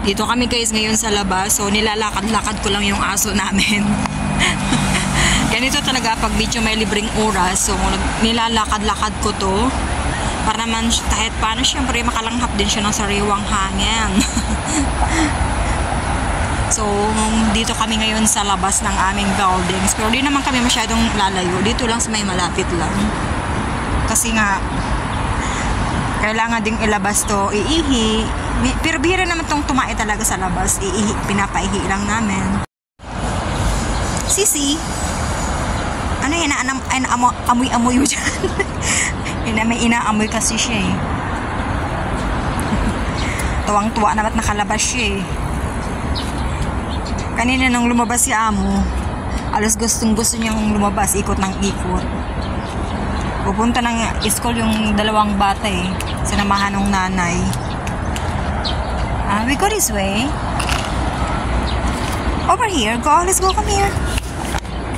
Dito kami guys ngayon sa labas. So nilalakad-lakad ko lang yung aso namin. Ganito talaga pag medyo may libreng oras. So nilalakad-lakad ko to. Para naman kahit paano syempre makalanghap din siya ng sariwang hangin. So dito kami ngayon sa labas ng aming buildings. Pero di naman kami masyadong lalayo. Dito lang sa may malapit lang. Kasi nga kailangan ding ilabas to, iihi. Pero bihira naman tong tumae talaga sa labas. Iihi, pinapaihi lang namin. Sisi, ano yan? Amoy-amoy mo dyan. May inaamoy kasi siya eh. Tuwang-tuwa naman nakalabas siya eh. Kanina nung lumabas si Amo, alos gustong-gusto niyang lumabas, ikot ng ikot. Pupunta ng school yung dalawang bata eh. Sinamahan ng nanay. We go this way. Over here. Go. Let's go. Come here.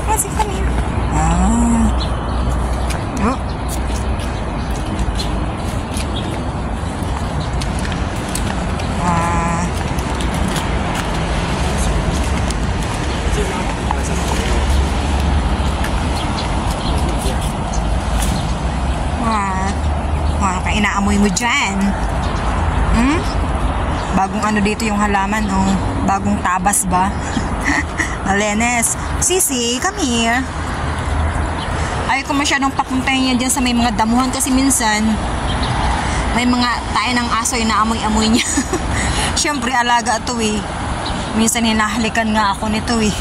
Let's go. Come here. Oh. Inaamoy mo dyan. Bagong ano dito yung halaman, oh. Bagong tabas ba? Malenes. Sisi, come here. Ayaw ko masyadong papuntahin yan dyan sa may mga damuhan kasi minsan may mga tayo ng aso inaamoy-amoy niya. Siyempre, alaga ito eh. Minsan hinahalikan nga ako nito eh.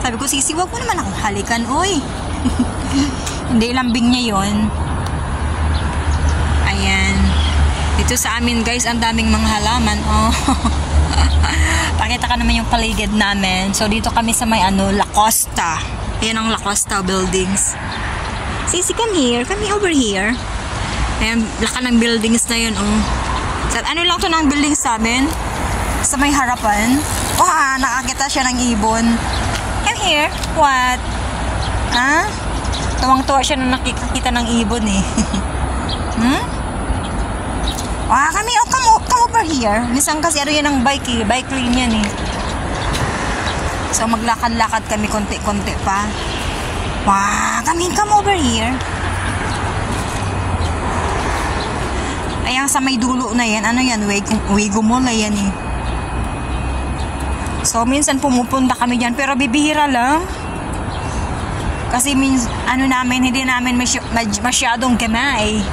Sabi ko, Sisi, wag mo naman akong halikan, oy. Hindi, lambing niya yon. Ayan. Dito sa amin guys, ang daming mga halaman. Oh. Pakita ka naman yung paligid namin. So dito kami sa may La Costa. Ayan ang La Costa buildings. Sisi, come here. Come over here. Ayan, laka ng buildings na yun. Oh. So, ano lang to ng buildings sa amin? Sa may harapan. Oh, nakakita siya ng ibon. Come here. What? Tuwang-tuwa siya nung nakikita ng ibon eh. Come over here. Minsan kasi ano yan ang bike eh. Bike lane yan eh. So maglakad-lakad kami konti-konti pa. Come over here. Ayan sa may dulo na yan. Ano yan? Wigo Mall na yan eh. So minsan pumupunta kami dyan. Pero bibihira lang. Kasi hindi namin masyadong gamay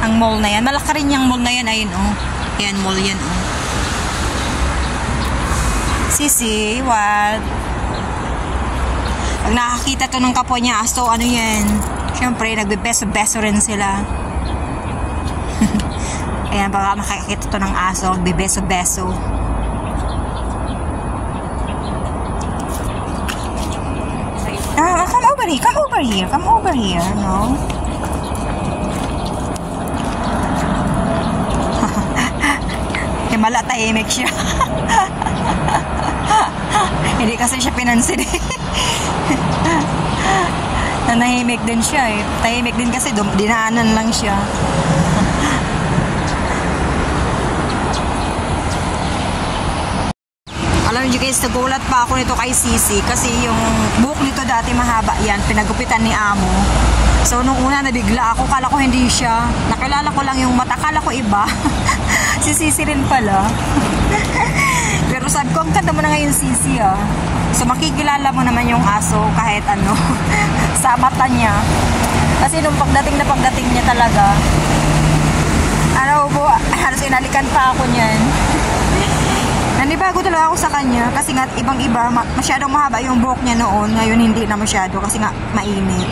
ang mall na yan. Malaki rin yung mall na yan. Ayun, oh. Ayan, mall yan, oh. Sisi, what? Pag nakakita to ng kapwa niya, aso, ano yan? Siyempre, nagbebeso-beso rin sila. Ayan, baka makakita to ng aso, nagbebeso-beso. Come over here, no? Himala, tahimik siya. Hindi kasi siya pinansin eh. Nanahimik din siya eh. Tahimik din kasi, dinaanan lang siya. Alam niyo guys, nagulat pa ako nito kay Sisi kasi yung buhok nito dati mahaba yan, pinagupitan ni Amo. So nung una nabigla ako, kala ko hindi siya. Nakilala ko lang yung mata, kala ko iba. Si Sisi rin pala. Pero sabi ko, ang ganda mo na ngayon Sisi ah. So makikilala mo naman yung aso kahit ano, sa mata niya. Kasi nung pagdating niya talaga, halos inalikan pa ako niyan. Nanibago talaga ako sa kanya kasi nga ibang-iba, masyadong mahaba yung buhok niya noon. Ngayon hindi na masyado kasi nga mainit.